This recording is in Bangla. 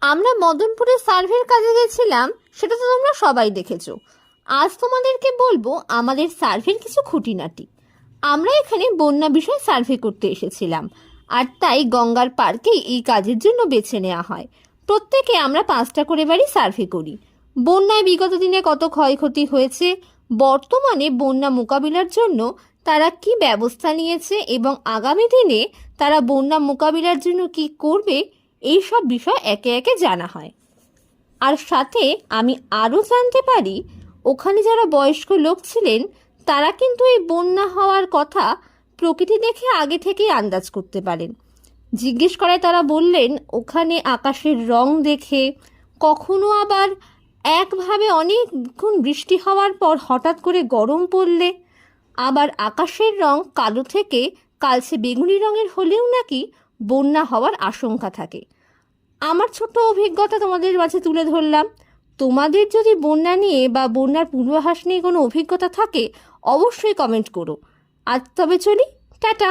আমরা মদনপুরে সার্ভের কাজে গেছিলাম, সেটা তো তোমরা সবাই দেখেছো। আজ তোমাদেরকে বলবো আমাদের সার্ভের কিছু খুঁটিনাটি। আমরা এখানে বন্যা বিষয়ে সার্ভে করতে এসেছিলাম, আর তাই গঙ্গার পার্কেই এই কাজের জন্য বেছে নেওয়া হয়। প্রত্যেকে আমরা 5টা করে বাড়ি সার্ভে করি। বন্যায় বিগত দিনে কত ক্ষয়ক্ষতি হয়েছে, বর্তমানে বন্যা মোকাবিলার জন্য তারা কি ব্যবস্থা নিয়েছে এবং আগামী দিনে তারা বন্যা মোকাবিলার জন্য কি করবে, এই সব বিষয় একে একে জানা হয়। আর সাথে আমি আরও জানতে পারি ওখানে যারা বয়স্ক লোক ছিলেন তারা কিন্তু এই বন্যা হওয়ার কথা প্রকৃতি দেখে আগে থেকেই আন্দাজ করতে পারেন। জিজ্ঞেস করায় তারা বললেন ওখানে আকাশের রং দেখে, কখনো আবার একভাবে অনেকক্ষণ বৃষ্টি হওয়ার পর হঠাৎ করে গরম পড়লে, আবার আকাশের রং কালো থেকে কালচে বেগুনি রঙের হলেও নাকি বন্যা হওয়ার আশঙ্কা থাকে। আমার ছোট্ট অভিজ্ঞতা তোমাদের মাঝে তুলে ধরলাম। তোমাদের যদি বন্যা নিয়ে বা বন্যার পূর্বাভাস নিয়ে কোনো অভিজ্ঞতা থাকে অবশ্যই কমেন্ট করো। আজ তবে চলি, টাটা।